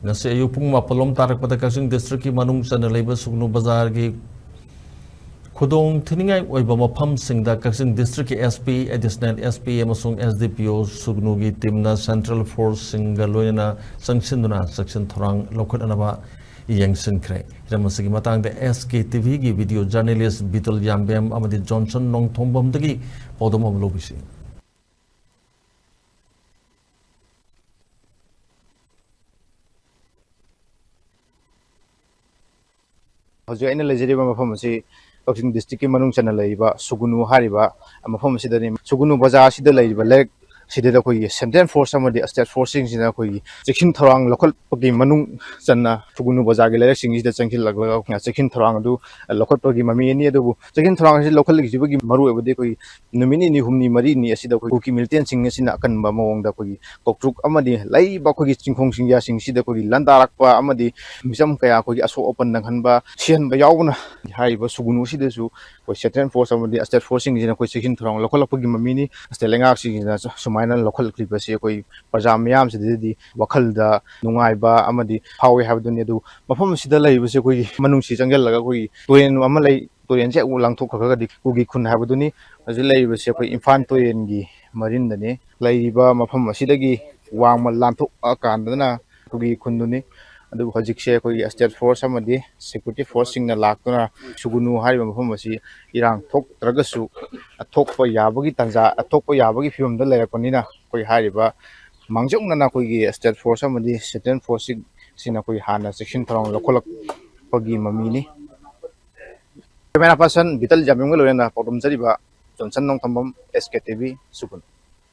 ngasi ayu pung mapalom tarak pada Checksin district ki manung chana leiba Sugnu Bazar ki Khudong Thingningai Oiba Mapham Singda Checksin district ki SP additional SP amasung SDPO Sugnu ki team na Central Force Singda loina sangsinduna section Thourang Loukhatnaba Yengshinkhre ramasigi matang de SKTV ki video journalist Bitul Yambem amadi Johnson Nong Thombam dagi podom lobisi Hojai ina lejeriba mafam asi Checksin district ki manung chana leiba Sugnu hariba mafam asidani Sugnu Bazar asida leiba lek sideda koi Central Force amadi State Forcing sina koi Checksin Thourang local pagi manung chana Sugnu Bazar gi lek singida changkil laglaga Checksin Thourang adu local pagi mami ni adu Checksin Thourang si local gi bagi maru ebade koi numini ni humni mari ni asida koi ki miltian sing sina akan ba mawong da koi koktruk amadi leiba koi chingkhong singya sing sida koi landarakpa amadi misam kaya koi aso open nanghan ba sian ba yawna hai ba Sugnu sidesu koi Central Force amadi State Forcing sina koi Checksin Thourang local pagi mami ni stelengak singina sumaina local clipase koi pajam yam sidedi wakhalda nungaiba amadi hawi habduni du mafam sida leibase koi manung si changal laga koi toyen ama lei toyen se ulang thok khaga di kugi khun habduni aji leibase koi Imphal toyen gi marin dane leiba mafam asidagi wangma lanthok akandana kugi khunduni adu hojikse koi State Force amadi security force singna laktuna Sugnu hariba mafam asi irang thok tragasu athokpa yabagi tanja athokpa yabagi phimda lerakpanina koi hariba mangjongna koi gi State Force amadi Central Force sina koi hana Checksin Thourang lokolak pagi mamini camera person Bitul Jamyong lorena podom jariba Johnson Nong Thambam SKTV Sugnu